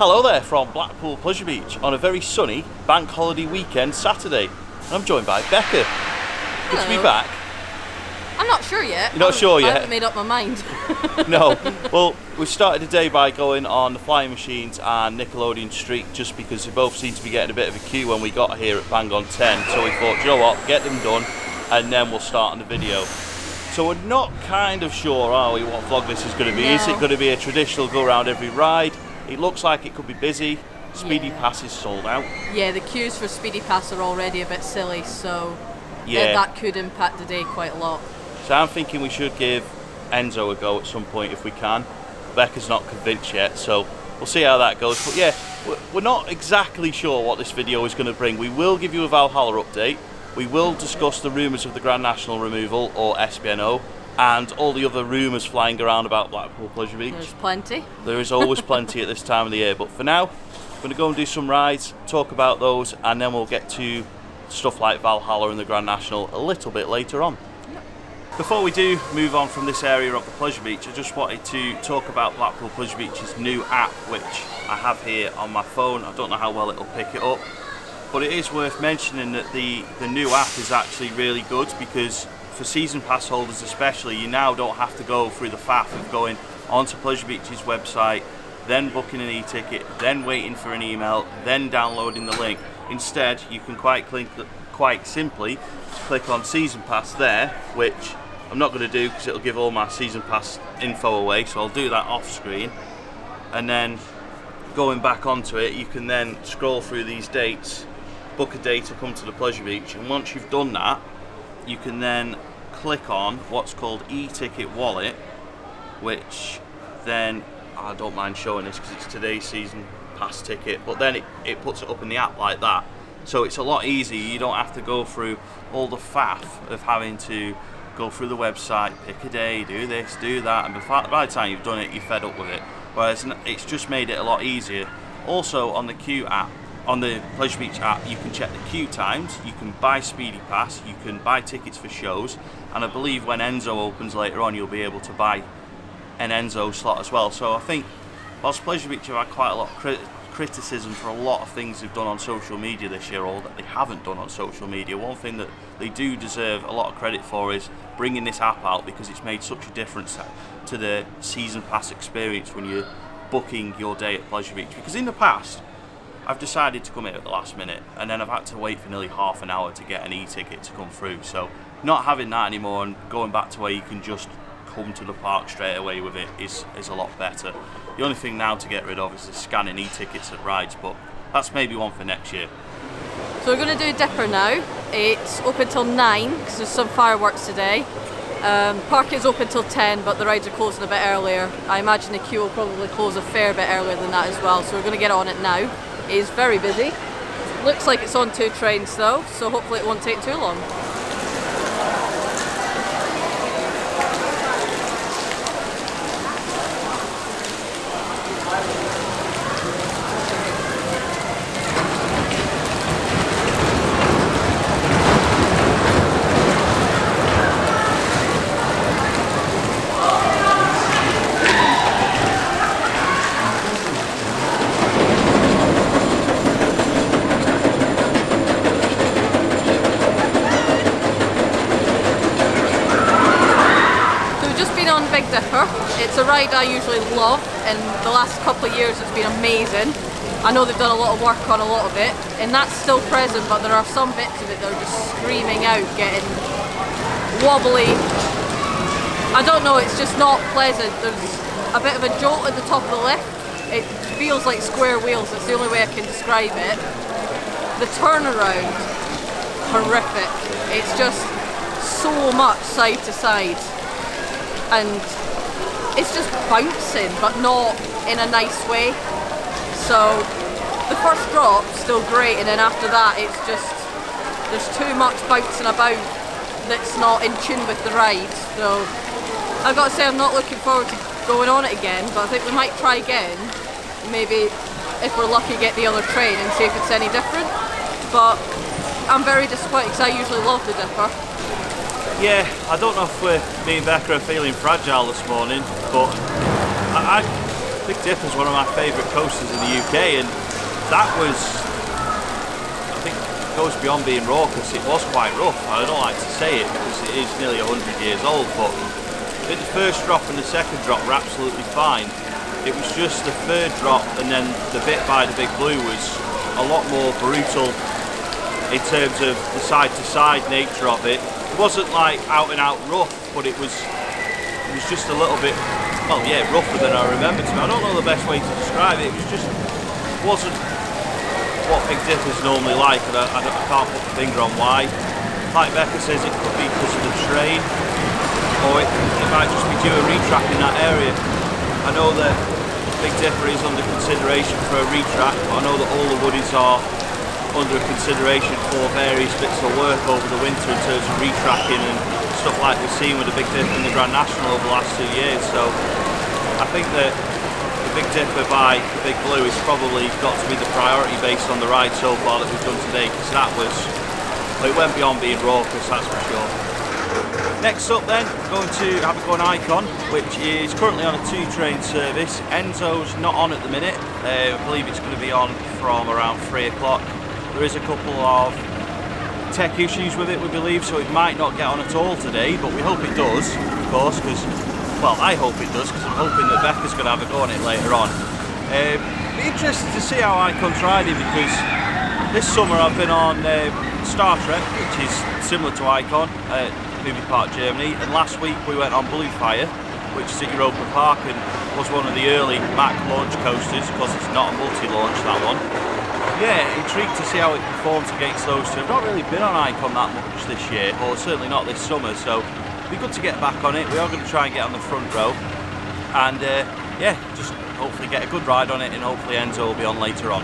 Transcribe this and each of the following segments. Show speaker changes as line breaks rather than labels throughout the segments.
Hello there from Blackpool Pleasure Beach on a very sunny bank holiday weekend Saturday. And I'm joined by Becca. Good to be back.
I'm not sure yet.
You're not sure yet?
I haven't made up my mind.
No. Well, we started the day by going on the Flying Machines and Nickelodeon Street just because they both seemed to be getting a bit of a queue when we got here at bang on 10. So we thought, you know what, get them done and then we'll start on the video. So we're not kind of sure, are we, what vlog this is going to be? No. Is it going to be a traditional go around every ride? It looks like it could be busy. Speedy Pass is sold out. Yeah,
the queues for Speedy Pass are already a bit silly, so that could impact the day quite a lot.
So I'm thinking we should give Enzo a go at some point if we can. Becca's not convinced yet, so we'll see how that goes. But yeah, we're not exactly sure what this video is going to bring. We will give you a Valhalla update. We will discuss the rumours of the Grand National removal, or SBNO, and all the other rumours flying around about Blackpool Pleasure Beach.
There's plenty.
There is always plenty at this time of the year, but for now, I'm going to go and do some rides, talk about those, and then we'll get to stuff like Valhalla and the Grand National a little bit later on. Before we do move on from this area of the Pleasure Beach, I just wanted to talk about Blackpool Pleasure Beach's new app, which I have here on my phone. I don't know how well it'll pick it up, but it is worth mentioning that the new app is actually really good because for season pass holders especially, you now don't have to go through the faff of going onto Pleasure Beach's website, then booking an e-ticket, then waiting for an email, then downloading the link. Instead, you can quite simply click on season pass there, which I'm not going to do because it'll give all my season pass info away, so I'll do that off screen. And then going back onto it, you can then scroll through these dates, book a day to come to the Pleasure Beach, and once you've done that, you can then click on what's called e-ticket wallet, which then, I don't mind showing this because it's today's season pass ticket, but then it puts it up in the app like that. So it's a lot easier. You don't have to go through all the faff of having to go through the website, pick a day, do this, do that, and by the time you've done it, you're fed up with it. Whereas it's just made it a lot easier. Also on the queue app, on the Pleasure Beach app, you can check the queue times, you can buy Speedy Pass, you can buy tickets for shows, and I believe when Enzo opens later on, you'll be able to buy an Enzo slot as well. So I think, whilst Pleasure Beach have had quite a lot of criticism for a lot of things they've done on social media this year, or that they haven't done on social media, one thing that they do deserve a lot of credit for is bringing this app out, because it's made such a difference to the season pass experience when you're booking your day at Pleasure Beach. Because in the past, I've decided to come here at the last minute, and then I've had to wait for nearly half an hour to get an e-ticket to come through. So not having that anymore and going back to where you can just come to the park straight away with it is a lot better. The only thing now to get rid of is the scanning e-tickets at rides, but that's maybe one for next year.
So we're going to do Dipper now. It's open till 9 because there's some fireworks today. Park is open till 10, but the rides are closing a bit earlier. I imagine the queue will probably close a fair bit earlier than that as well, so we're going to get on it now. It is very busy. Looks like it's on 2 trains though, so hopefully it won't take too long. Big Dipper. It's a ride I usually love, and the last couple of years it's been amazing. I know they've done a lot of work on a lot of it, and that's still present, but there are some bits of it that are just screaming out, getting wobbly. I don't know, it's just not pleasant. There's a bit of a jolt at the top of the lift. It feels like square wheels, that's the only way I can describe it. The turnaround, horrific. It's just so much side to side. And it's just bouncing, but not in a nice way. So the first drop's still great, and then after that it's just, there's too much bouncing about that's not in tune with the ride. So I've got to say I'm not looking forward to going on it again, but I think we might try again. Maybe if we're lucky get the other train and see if it's any different. But I'm very disappointed because I usually love the Dipper.
Yeah, I don't know if me and Becca are feeling fragile this morning, but Big Dipper is one of my favourite coasters in the UK, and that was, I think, goes beyond being raucous. It was quite rough. I don't like to say it because it is nearly 100 years old, but I think the first drop and the second drop were absolutely fine. It was just the third drop and then the bit by the Big Blue was a lot more brutal in terms of the side-to-side nature of it. It wasn't like out and out rough, but it was just a little bit, well, yeah, rougher than I remember to be. I don't know the best way to describe it. It wasn't what Big Dipper's normally like, and I can't put the finger on why. Like Becca says, it could be because of the terrain, or it might just be due to retrack in that area. I know that Big Dipper is under consideration for a retrack, but I know that all the woodies are under consideration for various bits of work over the winter in terms of retracking and stuff like we've seen with the Big Dipper and the Grand National over the last 2 years. So I think that the Big Dipper by the Big Blue is probably got to be the priority based on the ride so far that we've done today, because that was, well, it went beyond being raucous, that's for sure. Next up then, we're going to have a go on Icon, which is currently on a 2-train service. Enzo's not on at the minute. I believe it's going to be on from around 3 o'clock. There is a couple of tech issues with it, we believe, so it might not get on at all today, but we hope it does, of course, because, well, I hope it does, because I'm hoping that Becca's going to have a go on it later on. Be interested to see how Icon's riding, because this summer I've been on Star Trek, which is similar to Icon, movie park Germany, and last week we went on Blue Fire, which is at Europa Park and was one of the early Mac launch coasters, because it's not a multi-launch, that one. Yeah, intrigued to see how it performs against those two. I've not really been on Icon that much this year, or certainly not this summer, so it'd be good to get back on it. We are going to try and get on the front row, and yeah, just hopefully get a good ride on it, and hopefully Enzo will be on later on.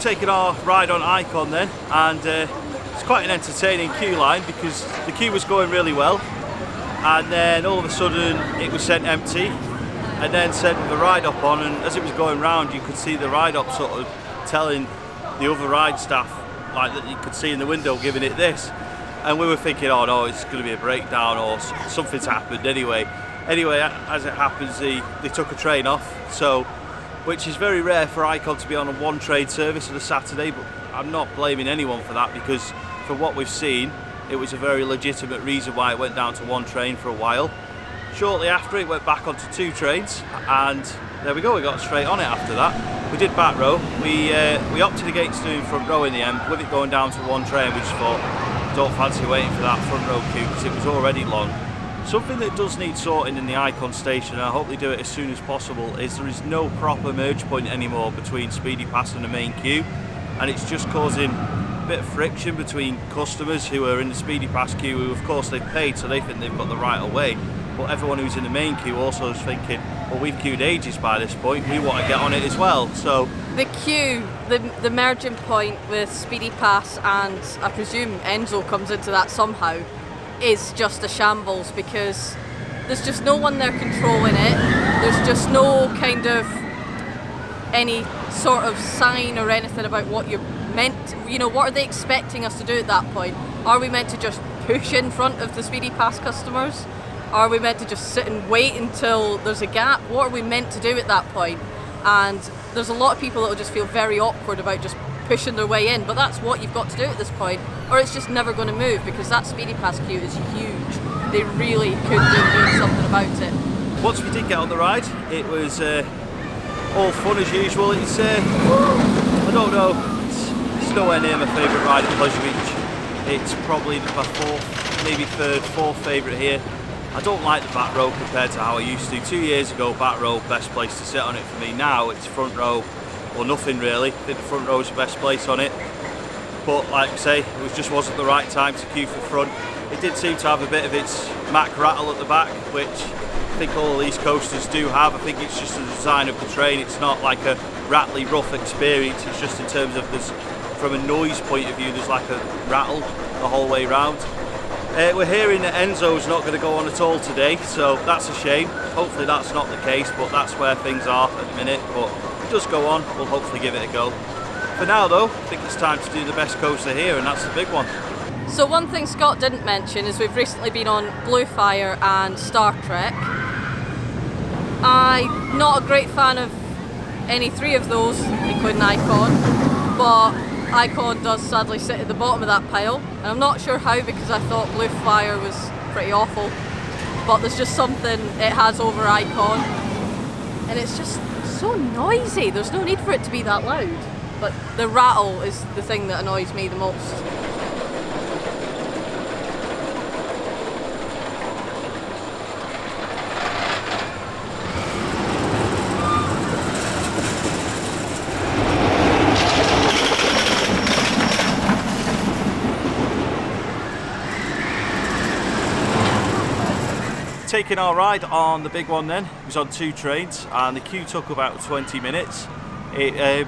Taking our ride on Icon then, and it's quite an entertaining queue line because the queue was going really well, and then all of a sudden it was sent empty, and then sent the ride up on, and as it was going round you could see the ride up sort of telling the other ride staff, like that you could see in the window, giving it this, and we were thinking, oh no, it's going to be a breakdown or something's happened anyway. As it happens, they took a train off, so, which is very rare for Icon to be on a 1-train service on a Saturday, but I'm not blaming anyone for that, because from what we've seen, it was a very legitimate reason why it went down to 1 train for a while. Shortly after, it went back onto 2 trains, and there we go, we got straight on it after that. We did back row. We opted against doing front row in the end, with it going down to 1 train. We just thought, don't fancy waiting for that front row queue because it was already long. Something that does need sorting in the Icon station, and I hope they do it as soon as possible, is there is no proper merge point anymore between Speedy Pass and the main queue, and it's just causing bit of friction between customers who are in the Speedy Pass queue, who of course they've paid, so they think they've got the right of way. But everyone who's in the main queue also is thinking, well, we've queued ages by this point, we want to get on it as well. So
the queue, the merging point with Speedy Pass, and I presume Enzo comes into that somehow, is just a shambles, because there's just no one there controlling it. There's just no kind of any sort of sign or anything about what you're meant to, you know, what are they expecting us to do at that point? Are we meant to just push in front of the Speedy Pass customers? Are we meant to just sit and wait until there's a gap? What are we meant to do at that point? And there's a lot of people that will just feel very awkward about just pushing their way in, but that's what you've got to do at this point, or it's just never going to move, because that Speedy Pass queue is huge. They really could do something about it.
Once we did get on the ride, it was all fun as usual. It's I don't know, it's nowhere near my favourite ride at Pleasure Beach. It's probably my fourth, maybe third, fourth favourite here. I don't like the back row compared to how I used to. 2 years ago, back row, best place to sit on it for me. Now it's front row or nothing really. I think the front row is the best place on it. But like I say, it just wasn't the right time to queue for front. It did seem to have a bit of its Mack rattle at the back, which I think all of these coasters do have. I think it's just the design of the train. It's not like a rattly, rough experience. It's just in terms of this, from a noise point of view, there's like a rattle the whole way round. We're hearing that Enzo's not going to go on at all today, so that's a shame. Hopefully that's not the case, but that's where things are at the minute. But it does go on, we'll hopefully give it a go. For now though, I think it's time to do the best coaster here, and that's the big one.
So one thing Scott didn't mention is we've recently been on Bluefire and Star Trek. I'm not a great fan of any three of those, including Icon, but Icon does sadly sit at the bottom of that pile, and I'm not sure how, because I thought Bluefire was pretty awful, but there's just something it has over Icon, and it's just so noisy. There's no need for it to be that loud, but the rattle is the thing that annoys me the most.
Taking our ride on the big one then, it was on 2 trains and the queue took about 20 minutes.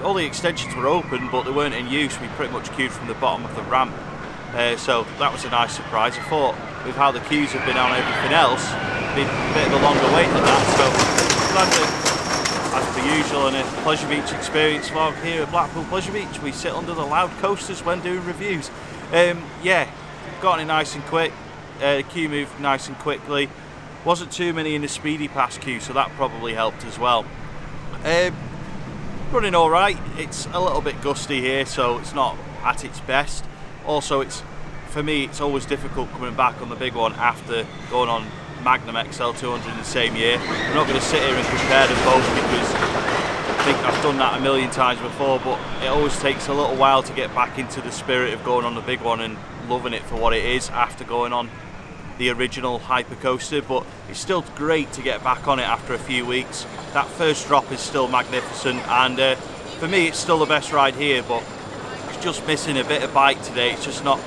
All the extensions were open but they weren't in use. We pretty much queued from the bottom of the ramp, so that was a nice surprise. I thought with how the queues have been on everything else, it'd be a bit of a longer wait than that, so glad that, as per usual in a Pleasure Beach experience vlog here at Blackpool Pleasure Beach, we sit under the loud coasters when doing reviews. Yeah, got it nice and quick, the queue moved nice and quickly. Wasn't too many in the Speedy Pass queue, so that probably helped as well. Running all right. It's a little bit gusty here, so it's not at its best. Also, for me, it's always difficult coming back on the big one after going on Magnum XL200 in the same year. I'm not going to sit here and compare them both because I think I've done that a million times before, but it always takes a little while to get back into the spirit of going on the big one and loving it for what it is after going on the original hypercoaster. But it's still great to get back on it after a few weeks. That first drop is still magnificent, and for me it's still the best ride here, but it's just missing a bit of bite today. It's just not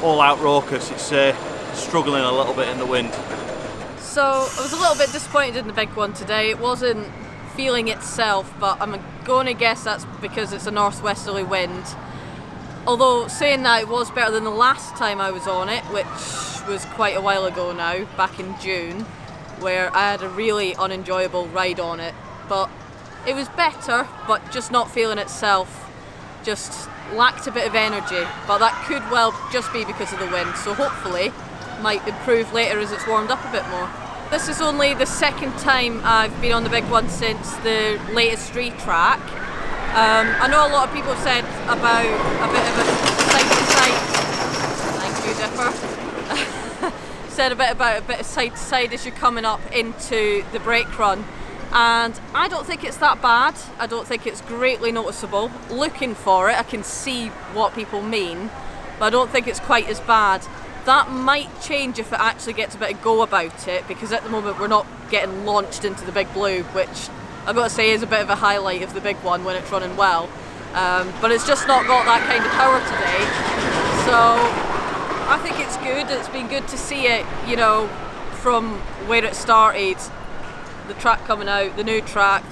all out raucous. It's struggling a little bit in the wind.
So I was a little bit disappointed in the big one today. It wasn't feeling itself, but I'm going to guess that's because it's a northwesterly wind. Although saying that, it was better than the last time I was on it, which was quite a while ago now, back in June, where I had a really unenjoyable ride on it. But it was better, but just not feeling itself. Just lacked a bit of energy, but that could well just be because of the wind, so hopefully might improve later as it's warmed up a bit more. This is only the second time I've been on the big one since the latest retrack. I know a lot of people have said about a bit of a side-to-side, thank you Dipper, said about a bit of side-to-side as you're coming up into the brake run, and I don't think it's that bad. I don't think it's greatly noticeable. Looking for it, I can see what people mean, but I don't think it's quite as bad. That might change if it actually gets a bit of go about it, because at the moment we're not getting launched into the big blue, which I've got to say is a bit of a highlight of the big one when it's running well. but it's just not got that kind of power today. So I think it's good. It's been good to see it, you know, from where it started, the track coming out, the new track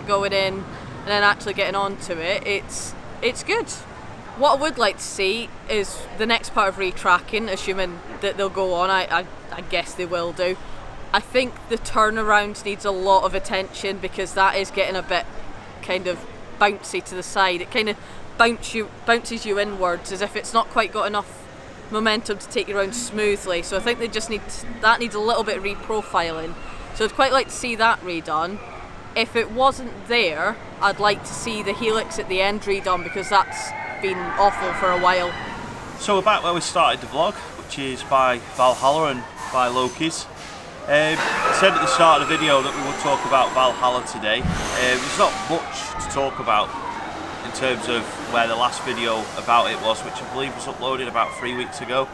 going in, and then actually getting onto it. It's good. What I would like to see is the next part of retracking, assuming that they'll go on. I guess they will do. I think the turnaround needs a lot of attention, because that is getting a bit kind of bouncy to the side. It kind of bounces you inwards, as if it's not quite got enough momentum to take you around smoothly. So I think they just needs a little bit of reprofiling. So I'd quite like to see that redone. If it wasn't there, I'd like to see the helix at the end redone, because that's been awful for a while.
So we're back where we started the vlog, which is by Valhalla and by Loki's. I said at the start of the video that we would talk about Valhalla today. There's not much to talk about in terms of where the last video about it was, which I believe was uploaded about 3 weeks ago.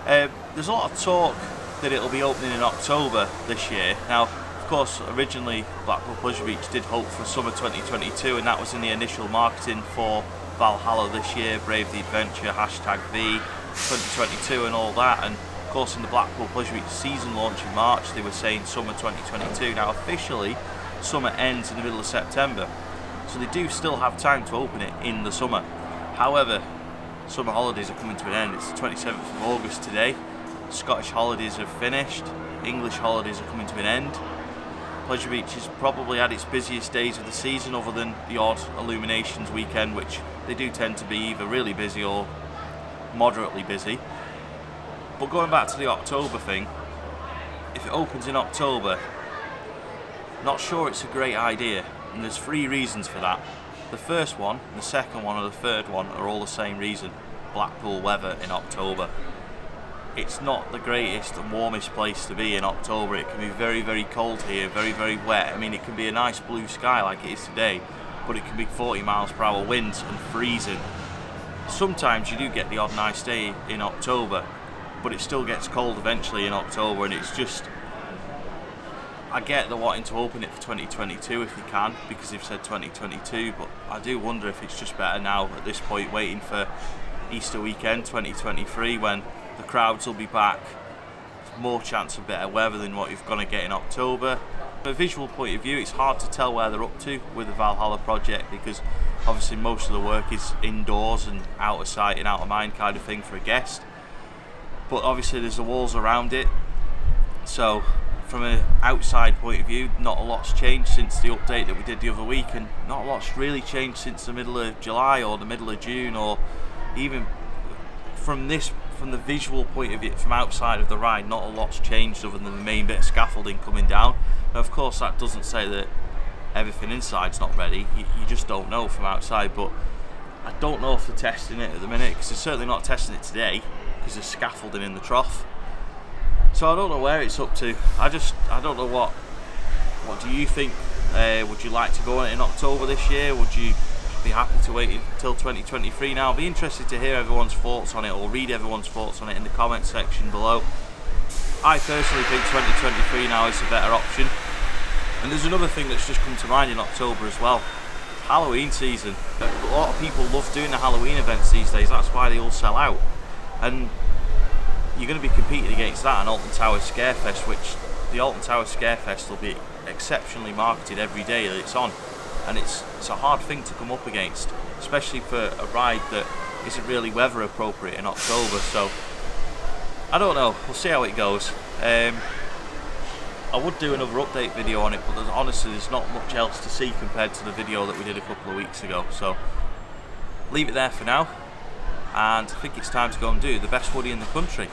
There's a lot of talk that it'll be opening in October this year. Now, of course, originally Blackpool Pleasure Beach did hope for summer 2022, and that was in the initial marketing for Valhalla this year, Brave the Adventure, #V 2022 and all that. And of course, in the Blackpool Pleasure Beach season launch in March, they were saying summer 2022. Now officially, summer ends in the middle of September, so they do still have time to open it in the summer. However, summer holidays are coming to an end. It's the 27th of August today. Scottish holidays have finished, English holidays are coming to an end. Pleasure Beach has probably had its busiest days of the season, other than the odd Illuminations weekend, which they do tend to be either really busy or moderately busy. But going back to the October thing, if it opens in October, not sure it's a great idea, and there's 3 reasons for that. The first one, the second one, and the third one are all the same reason: Blackpool weather in October. It's not the greatest and warmest place to be in October. It can be very, very cold here, very, very wet. I mean, it can be a nice blue sky like it is today, but it can be 40 miles per hour winds and freezing. Sometimes you do get the odd nice day in October, but it still gets cold eventually in October, and it's just, I get they're wanting to open it for 2022 if you can, because they've said 2022, but I do wonder if it's just better now at this point, waiting for Easter weekend 2023, when the crowds will be back. There's more chance of better weather than what you're going to get in October. From a visual point of view, it's hard to tell where they're up to with the Valhalla project, because obviously most of the work is indoors and out of sight and out of mind kind of thing for a guest. But obviously there's the walls around it, so from an outside point of view, not a lot's changed since the update that we did the other week, and not a lot's really changed since the middle of July or the middle of June, or even from the visual point of view, from outside of the ride, not a lot's changed other than the main bit of scaffolding coming down. Now, of course, that doesn't say that everything inside's not ready. You just don't know from outside, but I don't know if they're testing it at the minute, because they're certainly not testing it today, because there's scaffolding in the trough. So I don't know where it's up to. I don't know what do you think? Would you like to go on it in October this year? Would you be happy to wait until 2023 now? I'll be interested to hear everyone's thoughts on it, or read everyone's thoughts on it in the comment section below. I personally think 2023 now is a better option. And there's another thing that's just come to mind in October as well: Halloween season. A lot of people love doing the Halloween events these days. That's why they all sell out, and you're going to be competing against that and Alton Towers Scarefest, which the Alton Towers Scarefest will be exceptionally marketed every day that it's on. And it's a hard thing to come up against, especially for a ride that isn't really weather appropriate in October. So I don't know, we'll see how it goes. I would do another update video on it, but honestly there's not much else to see compared to the video that we did a couple of weeks ago. So leave it there for now, and I think it's time to go and do the best hoodie in the country.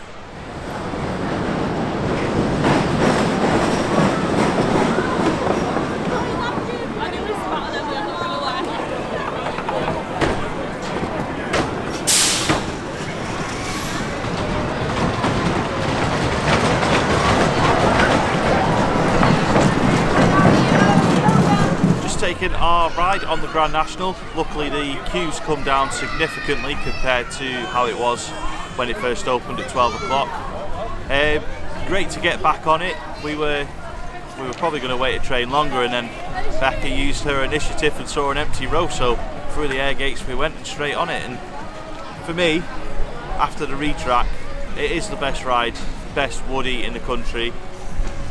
Taking our ride on the Grand National. Luckily the queues come down significantly compared to how it was when it first opened at 12 o'clock. Great to get back on it. We were we were probably going to wait a train longer, and then Becca used her initiative and saw an empty row, so through the air gates we went and straight on it. And for me, after the retrack, it is the best ride, best woody in the country,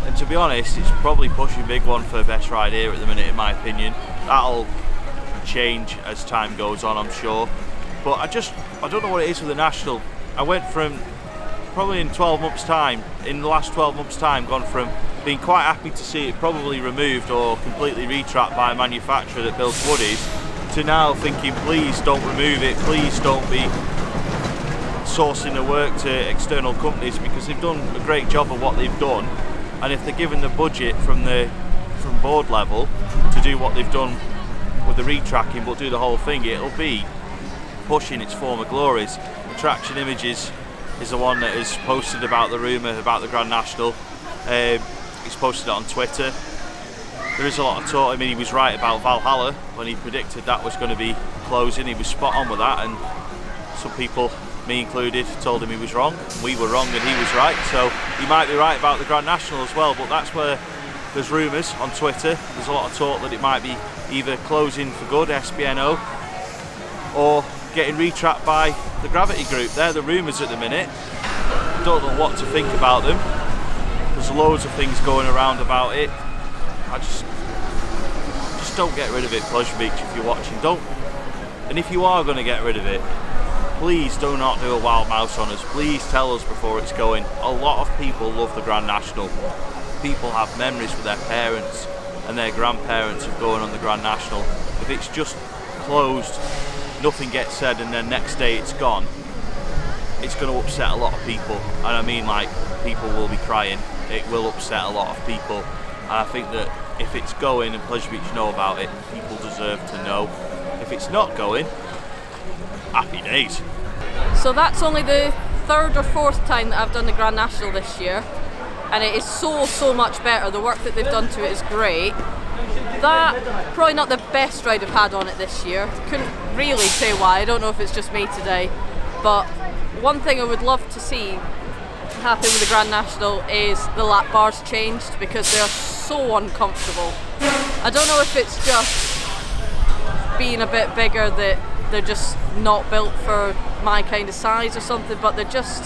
and to be honest, it's probably pushing big one for best ride here at the minute, in my opinion. That'll change as time goes on, I'm sure, but I don't know what it is with the National. I went from, probably in 12 months time, in the last 12 months time, gone from being quite happy to see it probably removed or completely retracked by a manufacturer that builds woodies, to now thinking, please don't remove it, please don't be sourcing the work to external companies, because they've done a great job of what they've done, and if they're given the budget from board level to do what they've done with the retracking but do the whole thing, it'll be pushing its former glories. Attraction Images is the one that has posted about the rumour about the Grand National. He's posted it on Twitter. There is a lot of talk. I mean, he was right about Valhalla when he predicted that was going to be closing. He was spot on with that, and some people, me included, told him he was wrong. We were wrong and he was right, so he might be right about the Grand National as well. But that's where there's rumours on Twitter. There's a lot of talk that it might be either closing for good, SPNO, or getting retracked by the Gravity Group. They're the rumours at the minute. I don't know what to think about them. There's loads of things going around about it. I just don't get rid of it, Pleasure Beach, if you're watching. Don't. And if you are going to get rid of it, please do not do a wild mouse on us. Please tell us before it's going. A lot of people love the Grand National. People have memories with their parents and their grandparents of going on the Grand National. If it's just closed, nothing gets said, and then next day it's gone, it's going to upset a lot of people. And I mean, like, people will be crying. It will upset a lot of people. And I think that if it's going and Pleasure Beach know about it, people deserve to know. If it's not going, happy days.
So that's only the third or fourth time that I've done the Grand National this year, and it is so much better. The work that they've done to it is great. That, probably not the best ride I've had on it this year. Couldn't really say why. I don't know if it's just me today, but one thing I would love to see happen with the Grand National is the lap bars changed, because they're so uncomfortable. I don't know if it's just being a bit bigger that they're just not built for my kind of size or something, but they're just,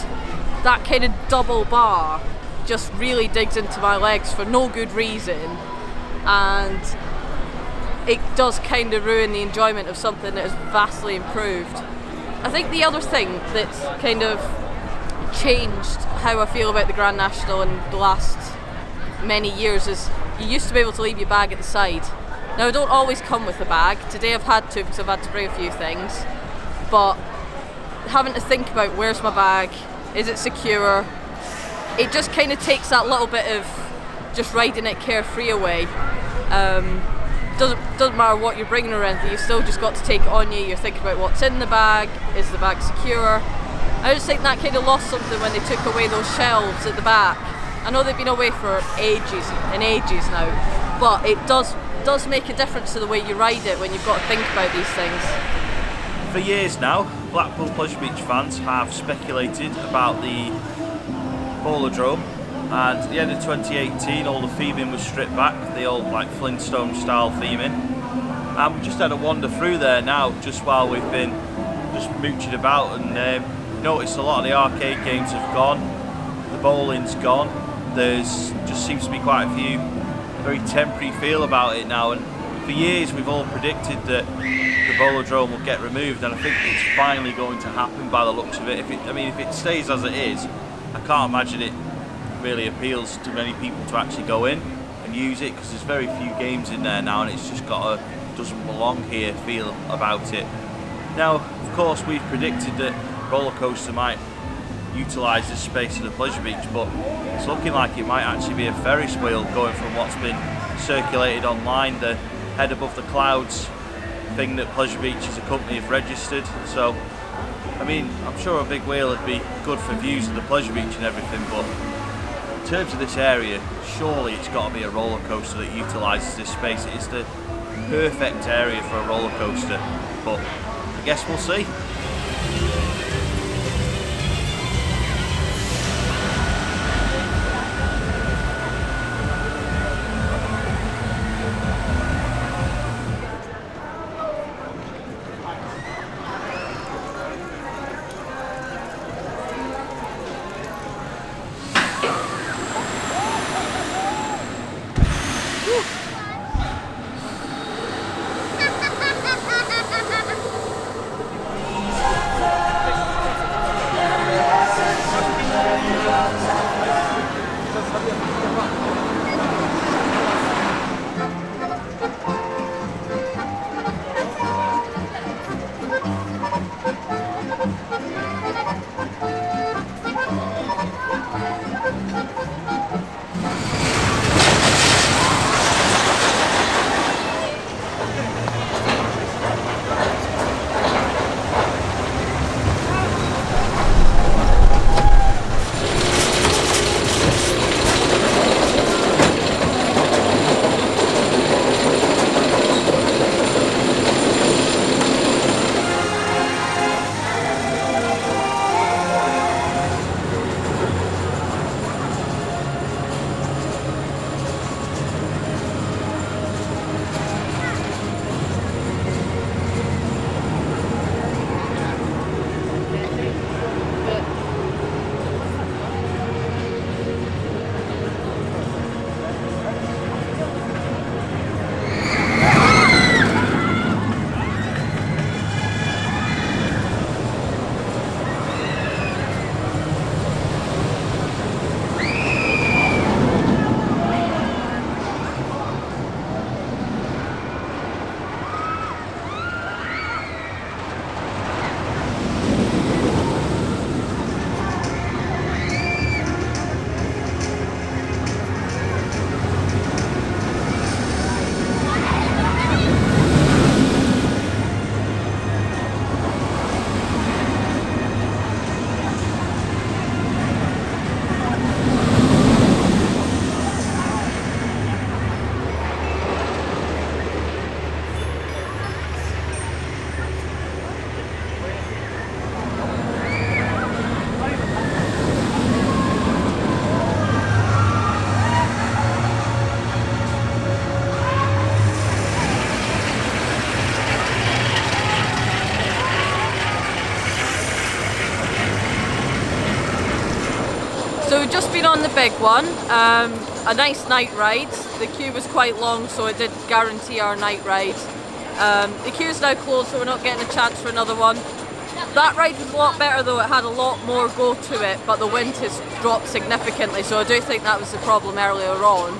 that kind of double bar just really digs into my legs for no good reason, and it does kind of ruin the enjoyment of something that is vastly improved. I think the other thing that's kind of changed how I feel about the Grand National in the last many years is you used to be able to leave your bag at the side. Now, I don't always come with a bag. Today I've had to, because I've had to bring a few things, but having to think about where's my bag, is it secure, it just kind of takes that little bit of just riding it carefree away. Doesn't matter what you're bringing or anything, you've still just got to take it on you. You're thinking about what's in the bag, is the bag secure. I just think that kind of lost something when they took away those shelves at the back. I know they've been away for ages and ages now, but it does make a difference to the way you ride it when you've got to think about these things.
For years now, Blackpool Pleasure Beach fans have speculated about the Bolodrome, and at the end of 2018 all the theming was stripped back, the old like Flintstone style theming, and we just had a wander through there now just while we've been just mooching about, and noticed a lot of the arcade games have gone, the bowling's gone, there's just seems to be quite a few very temporary feel about it now, and for years we've all predicted that the Bolodrome will get removed, and I think it's finally going to happen by the looks of it. If it stays as it is, I can't imagine it really appeals to many people to actually go in and use it, because there's very few games in there now, and it's just got a doesn't belong here feel about it. Now, of course, we've predicted that roller coaster might utilise this space of the Pleasure Beach, but it's looking like it might actually be a Ferris wheel, going from what's been circulated online, the head above the clouds thing that Pleasure Beach as a company have registered. So, I mean, I'm sure a big wheel would be good for views of the Pleasure Beach and everything, but in terms of this area, surely it's got to be a roller coaster that utilises this space. It is the perfect area for a roller coaster, but I guess we'll see.
we've just been on the big one, a nice night ride. The queue was quite long, so it did guarantee our night ride. The queue's now closed, so we're not getting a chance for another one. That ride was a lot better though, it had a lot more go to it, but the wind has dropped significantly, so I do think that was the problem earlier on.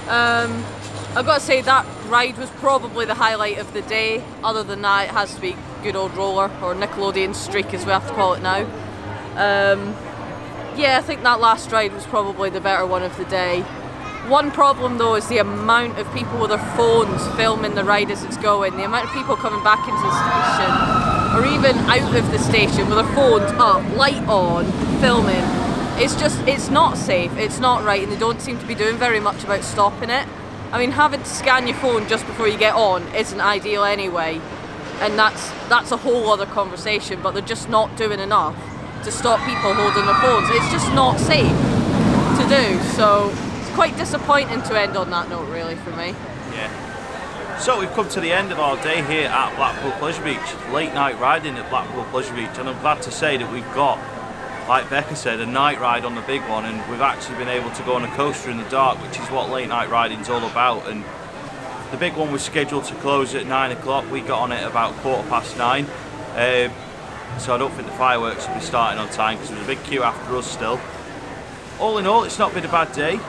I've got to say that ride was probably the highlight of the day. Other than that, it has to be good old roller, or Nickelodeon streak as we have to call it now. Yeah, I think that last ride was probably the better one of the day. One problem though is the amount of people with their phones filming the ride as it's going. The amount of people coming back into the station, or even out of the station with their phones up, light on, filming. It's not safe, it's not right, and they don't seem to be doing very much about stopping it. I mean, having to scan your phone just before you get on isn't ideal anyway, and that's a whole other conversation, but they're just not doing enough to stop people holding their phones. It's just not safe to do, so it's quite disappointing to end on that note really for me.
Yeah. So we've come to the end of our day here at Blackpool Pleasure Beach, late night riding at Blackpool Pleasure Beach, and I'm glad to say that we've got, like Becca said, a night ride on the big one, and we've actually been able to go on a coaster in the dark, which is what late night riding's all about. And the big one was scheduled to close at 9 o'clock. We got on it about 9:15. So I don't think the fireworks will be starting on time because there's a big queue after us still. All in all, it's not been a bad day.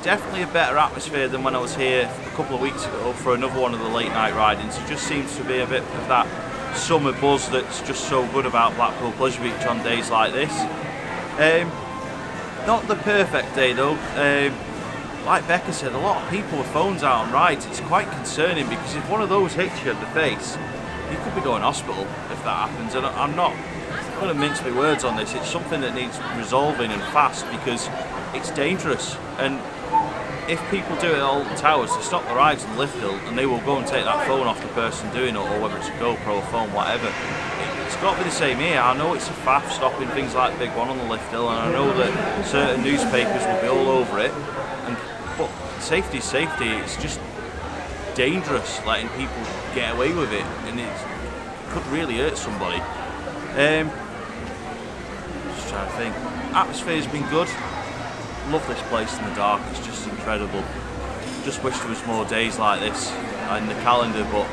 Definitely a better atmosphere than when I was here a couple of weeks ago for another one of the late night ridings. It just seems to be a bit of that summer buzz that's just so good about Blackpool Pleasure Beach on days like this. Not the perfect day though. Like Becca said, a lot of people with phones out on rides. It's quite concerning because if one of those hits you in the face, you could be going to hospital if that happens. And I'm not going to mince my words on this. It's something that needs resolving and fast because it's dangerous. And if people do it at all the towers, they stop the rides in the lift hill and they will go and take that phone off the person doing it, or whether it's a GoPro, phone, whatever. It's got to be the same here. I know it's a faff stopping things like the big one on the lift hill, and I know that certain newspapers will be all over it. But safety is safety. It's just dangerous letting people get away with it, and it could really hurt somebody. Just trying to think. Atmosphere's been good. Love this place in the dark. It's just incredible. Just wish there was more days like this in the calendar, but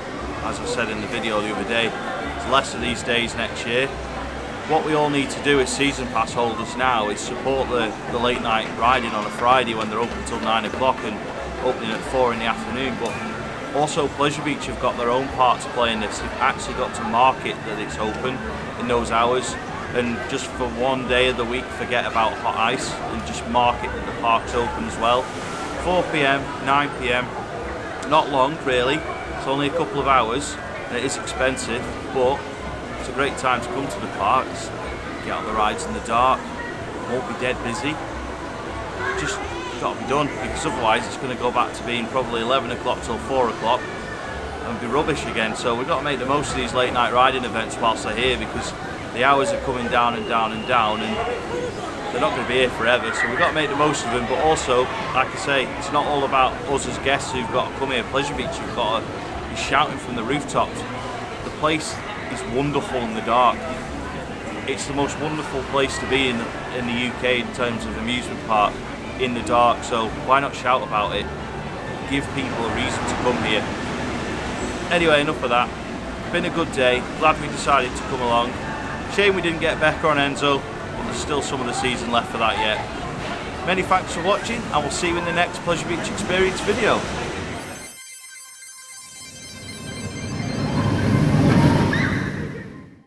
as I said in the video the other day, there's less of these days next year. What we all need to do as season pass holders now is support the late night riding on a Friday when they're open until 9 o'clock and opening at 4 in the afternoon. But also Pleasure Beach have got their own part to play in this. They've actually got to market that it's open in those hours, and just for one day of the week forget about hot ice and just market that the park's open as well. 4 PM, 9 PM, not long really, it's only a couple of hours and it is expensive, but it's a great time to come to the parks, get on the rides in the dark, won't be dead busy, just got to be done, because otherwise it's going to go back to being probably 11 o'clock till 4 o'clock and be rubbish again. So we've got to make the most of these late night riding events whilst they're here, because the hours are coming down and down and down, and they're not going to be here forever, so we've got to make the most of them. But also, like I say, it's not all about us as guests who've got to come here. Pleasure Beach, you've got to be shouting from the rooftops. The place is wonderful in the dark. It's the most wonderful place to be in the UK in terms of amusement park in the dark, so why not shout about it? Give people a reason to come here. Anyway, enough of that. Been a good day, glad we decided to come along. Shame we didn't get Becca on Enzo, but there's still some of the season left for that yet. Many thanks for watching, and we'll see you in the next Pleasure Beach Experience video.